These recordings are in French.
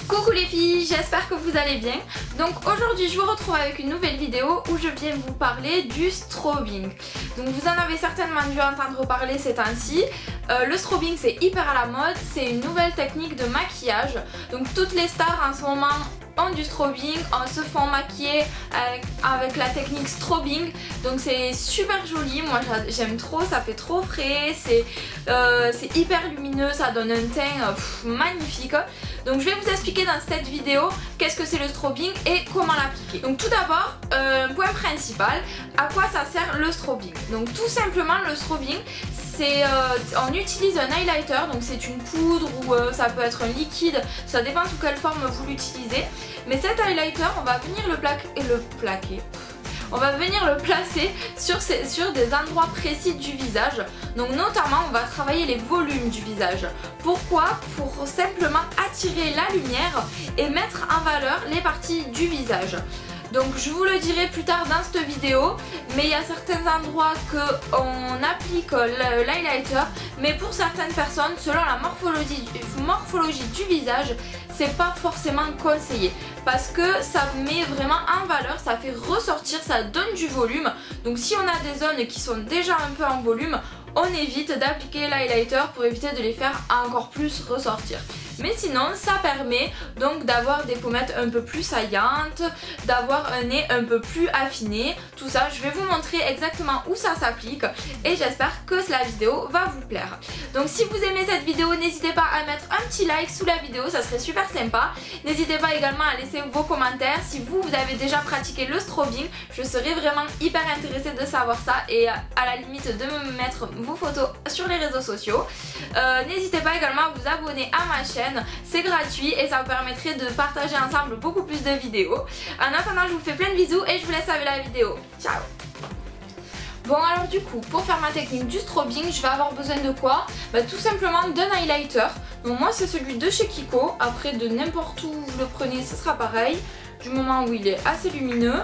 Coucou les filles, j'espère que vous allez bien. Donc aujourd'hui je vous retrouve avec une nouvelle vidéo où je viens vous parler du strobing. Donc vous en avez certainement dû entendre parler ces temps-ci. Le strobing c'est hyper à la mode, c'est une nouvelle technique de maquillage. Donc toutes les stars en ce moment ont du strobing, se font maquiller avec la technique strobing. Donc c'est super joli, moi j'aime trop, ça fait trop frais, c'est hyper lumineux, ça donne un teint magnifique. Donc je vais vous expliquer dans cette vidéo qu'est-ce que c'est le strobing et comment l'appliquer. Donc tout d'abord, point principal, à quoi ça sert le strobing? Donc tout simplement le strobing, c'est on utilise un highlighter, donc c'est une poudre ou ça peut être un liquide, ça dépend sous quelle forme vous l'utilisez. Mais cet highlighter, on va venir le plaquer. On va venir le placer sur des endroits précis du visage. Donc notamment on va travailler les volumes du visage. Pourquoi? Pour simplement attirer la lumière et mettre en valeur les parties du visage. Donc je vous le dirai plus tard dans cette vidéo, mais il y a certains endroits qu'on applique l'highlighter, mais pour certaines personnes, selon la morphologie du visage, c'est pas forcément conseillé parce que ça met vraiment en valeur, ça fait ressortir, ça donne du volume. Donc si on a des zones qui sont déjà un peu en volume, on évite d'appliquer l'highlighter pour éviter de les faire encore plus ressortir. Mais sinon ça permet donc d'avoir des pommettes un peu plus saillantes, d'avoir un nez un peu plus affiné. Tout ça je vais vous montrer exactement où ça s'applique et j'espère que la vidéo va vous plaire. Donc si vous aimez cette vidéo, n'hésitez pas à mettre un petit like sous la vidéo, ça serait super sympa. N'hésitez pas également à laisser vos commentaires si vous avez déjà pratiqué le strobing. Je serais vraiment hyper intéressée de savoir ça et à la limite de me mettre vos photos sur les réseaux sociaux. N'hésitez pas également à vous abonner à ma chaîne. C'est gratuit et ça vous permettrait de partager ensemble beaucoup plus de vidéos. En attendant, je vous fais plein de bisous et je vous laisse avec la vidéo. Ciao! Bon alors du coup, pour faire ma technique du strobing, je vais avoir besoin de quoi? Tout simplement d'un highlighter. Donc moi c'est celui de chez Kiko. Après de n'importe où vous le prenez, ce sera pareil. Du moment où il est assez lumineux.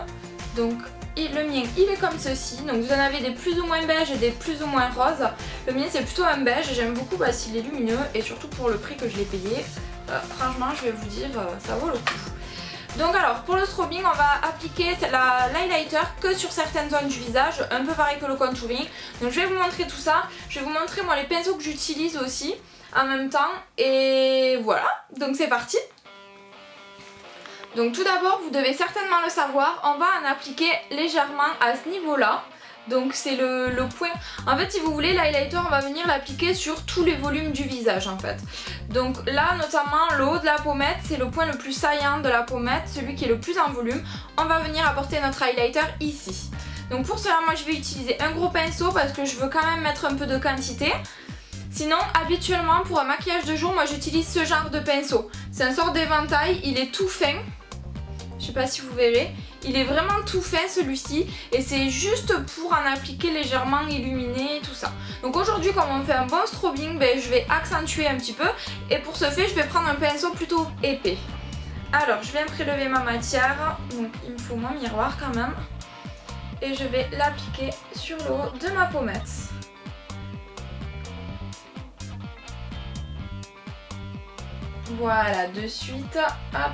Donc le mien il est comme ceci, donc vous en avez des plus ou moins beige et des plus ou moins roses. Le mien c'est plutôt un beige, j'aime beaucoup parce qu'il est lumineux et surtout pour le prix que je l'ai payé, franchement je vais vous dire ça vaut le coup. Donc alors pour le strobing on va appliquer l'highlighter que sur certaines zones du visage, un peu pareil que le contouring. Donc je vais vous montrer tout ça, je vais vous montrer moi les pinceaux que j'utilise aussi en même temps et voilà, donc c'est parti. Donc tout d'abord vous devez certainement le savoir, on va en appliquer légèrement à ce niveau là. Donc c'est le point, en fait si vous voulez l'highlighter on va venir l'appliquer sur tous les volumes du visage en fait. Donc là notamment le haut de la pommette c'est le point le plus saillant de la pommette, celui qui est le plus en volume. On va venir apporter notre highlighter ici. Donc pour cela moi je vais utiliser un gros pinceau parce que je veux quand même mettre un peu de quantité. Sinon habituellement pour un maquillage de jour moi j'utilise ce genre de pinceau. C'est un sort d'éventail, il est tout fin. Je sais pas si vous verrez, il est vraiment tout fin celui-ci et c'est juste pour en appliquer légèrement, illuminer tout ça. Donc aujourd'hui comme on fait un bon strobing, je vais accentuer un petit peu et pour ce fait je vais prendre un pinceau plutôt épais. Alors je viens prélever ma matière, donc il me faut mon miroir quand même et je vais l'appliquer sur le haut de ma pommette. Voilà, de suite, hop.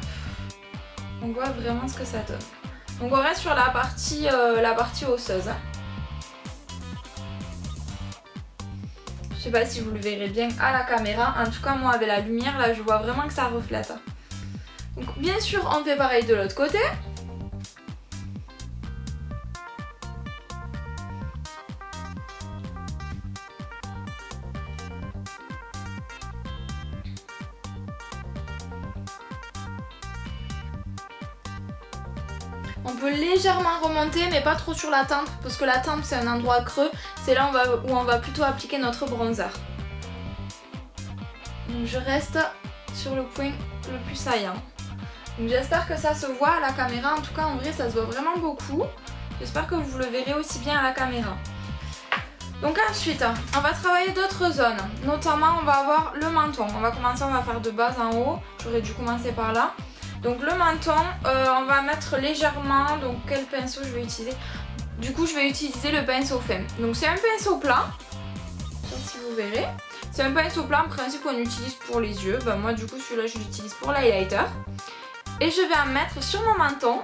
On voit vraiment ce que ça donne. Donc on reste sur la partie osseuse. Je sais pas si vous le verrez bien à la caméra. En tout cas moi avec la lumière là je vois vraiment que ça reflète. Donc bien sûr on fait pareil de l'autre côté. On peut légèrement remonter mais pas trop sur la tempe parce que la tempe c'est un endroit creux, c'est là où on va plutôt appliquer notre bronzer. Donc je reste sur le point le plus saillant. Donc j'espère que ça se voit à la caméra, en tout cas en vrai ça se voit vraiment beaucoup. J'espère que vous le verrez aussi bien à la caméra. Donc ensuite on va travailler d'autres zones, notamment on va avoir le menton. On va commencer, on va faire de bas en haut, j'aurais dû commencer par là. Donc le menton, on va mettre légèrement, donc quel pinceau je vais utiliser? Du coup je vais utiliser le pinceau fin. Donc c'est un pinceau plat, je sais pas si vous verrez. C'est un pinceau plat en principe qu'on utilise pour les yeux. Bah, moi du coup celui-là je l'utilise pour l'highlighter. Et je vais en mettre sur mon menton.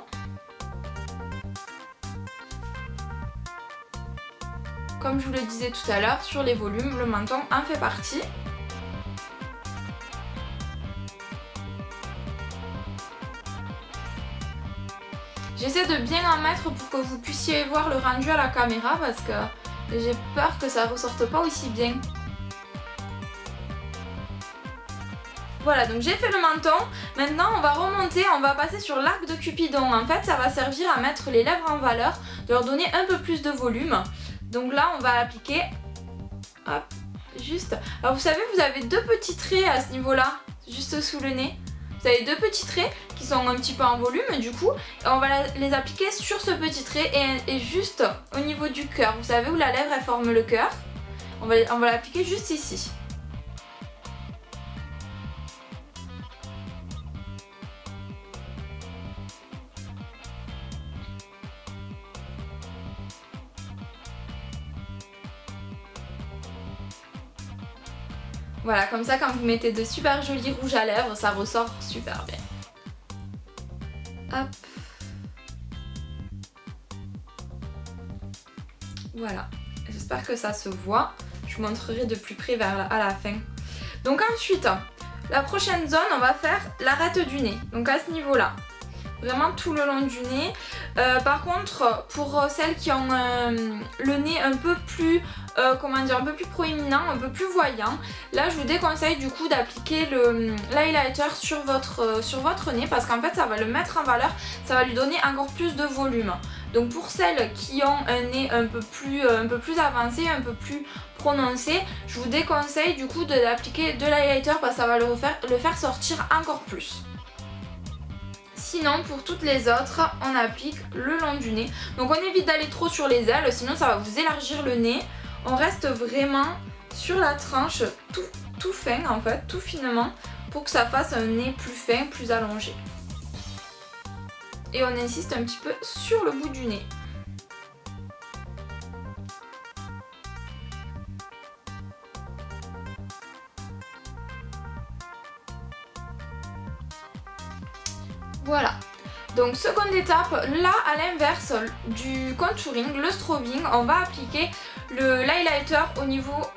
Comme je vous le disais tout à l'heure, sur les volumes, le menton en fait partie. J'essaie de bien en mettre pour que vous puissiez voir le rendu à la caméra parce que j'ai peur que ça ressorte pas aussi bien. Voilà, donc j'ai fait le menton. Maintenant on va remonter, on va passer sur l'arc de Cupidon. En fait ça va servir à mettre les lèvres en valeur, de leur donner un peu plus de volume. Donc là on va appliquer, hop, juste. Alors vous savez, vous avez deux petits traits à ce niveau là, juste sous le nez. Vous avez deux petits traits qui sont un petit peu en volume du coup. Et on va les appliquer sur ce petit trait et juste au niveau du cœur. Vous savez où la lèvre elle forme le cœur. On va l'appliquer juste ici. Voilà, comme ça quand vous mettez de super jolis rouges à lèvres, ça ressort super bien. Hop. Voilà, j'espère que ça se voit. Je vous montrerai de plus près à la fin. Donc ensuite, la prochaine zone, on va faire l'arête du nez. Donc à ce niveau-là, vraiment tout le long du nez. Par contre, pour celles qui ont le nez un peu plus, un peu plus proéminent, un peu plus voyant, là je vous déconseille du coup d'appliquer l'highlighter sur votre nez parce qu'en fait ça va le mettre en valeur, ça va lui donner encore plus de volume. Donc pour celles qui ont un nez un peu plus avancé, un peu plus prononcé, je vous déconseille du coup d'appliquer de l'highlighter parce que ça va le faire sortir encore plus. Sinon pour toutes les autres on applique le long du nez. Donc on évite d'aller trop sur les ailes, sinon ça va vous élargir le nez. On reste vraiment sur la tranche tout fin en fait, tout finement, pour que ça fasse un nez plus fin, plus allongé. Et on insiste un petit peu sur le bout du nez. Voilà. Donc seconde étape, là à l'inverse du contouring, le strobing, on va appliquer l'highlighter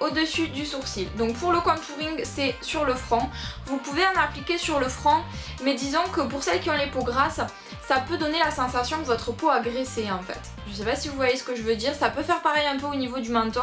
au-dessus du sourcil. Donc pour le contouring c'est sur le front, vous pouvez en appliquer sur le front, mais disons que pour celles qui ont les peaux grasses, ça peut donner la sensation que votre peau a graissé en fait. Je sais pas si vous voyez ce que je veux dire, ça peut faire pareil un peu au niveau du menton,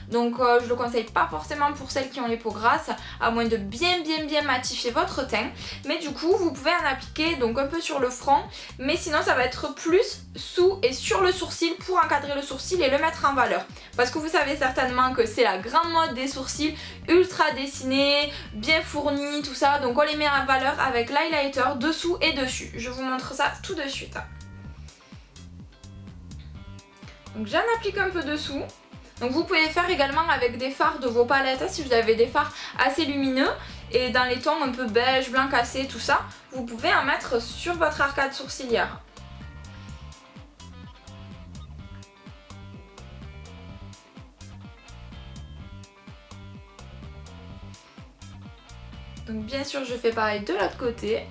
donc je le conseille pas forcément pour celles qui ont les peaux grasses, à moins de bien matifier votre teint, mais du coup vous pouvez en appliquer donc un peu sur le front, mais sinon ça va être plus sous et sur le sourcil pour encadrer le sourcil et le mettre en valeur. Parce que vous savez certainement que c'est la grande mode des sourcils ultra dessinés, bien fournis, tout ça, donc on les met en valeur avec l'highlighter dessous et dessus. Je vous montre ça tout de suite. Donc j'en applique un peu dessous. Donc vous pouvez faire également avec des fards de vos palettes, si vous avez des fards assez lumineux et dans les tons un peu beige, blanc cassé, tout ça, vous pouvez en mettre sur votre arcade sourcilière. Donc bien sûr je fais pareil de l'autre côté.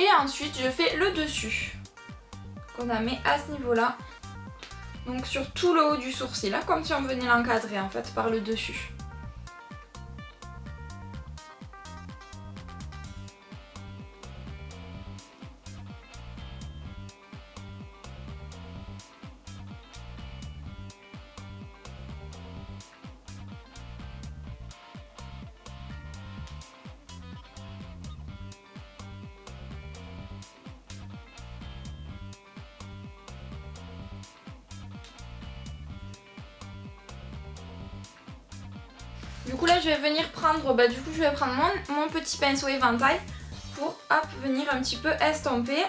Et ensuite je fais le dessus qu'on a mis à ce niveau là, donc sur tout le haut du sourcil, là, comme si on venait l'encadrer en fait par le dessus. Du coup là je vais venir prendre, je vais prendre mon petit pinceau éventail pour hop venir un petit peu estomper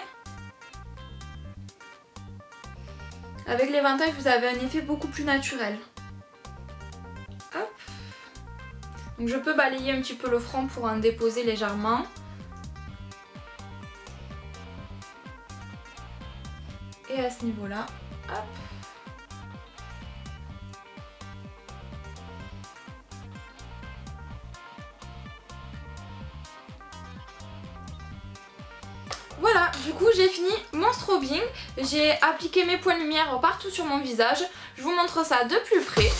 Avec l'éventail, vous avez un effet beaucoup plus naturel. Hop. Donc je peux balayer un petit peu le front pour en déposer légèrement. Et à ce niveau-là, hop. Voilà, du coup j'ai fini mon strobing, j'ai appliqué mes points de lumière partout sur mon visage, je vous montre ça de plus près.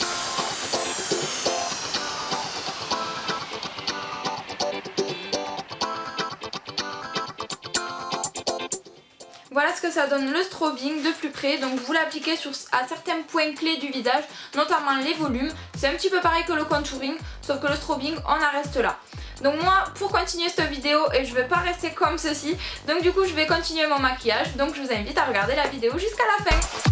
Voilà ce que ça donne le strobing de plus près, donc vous l'appliquez à certains points clés du visage, notamment les volumes. C'est un petit peu pareil que le contouring, sauf que le strobing on en reste là. Donc moi pour continuer cette vidéo, et je vais pas rester comme ceci, donc du coup je vais continuer mon maquillage, donc je vous invite à regarder la vidéo jusqu'à la fin.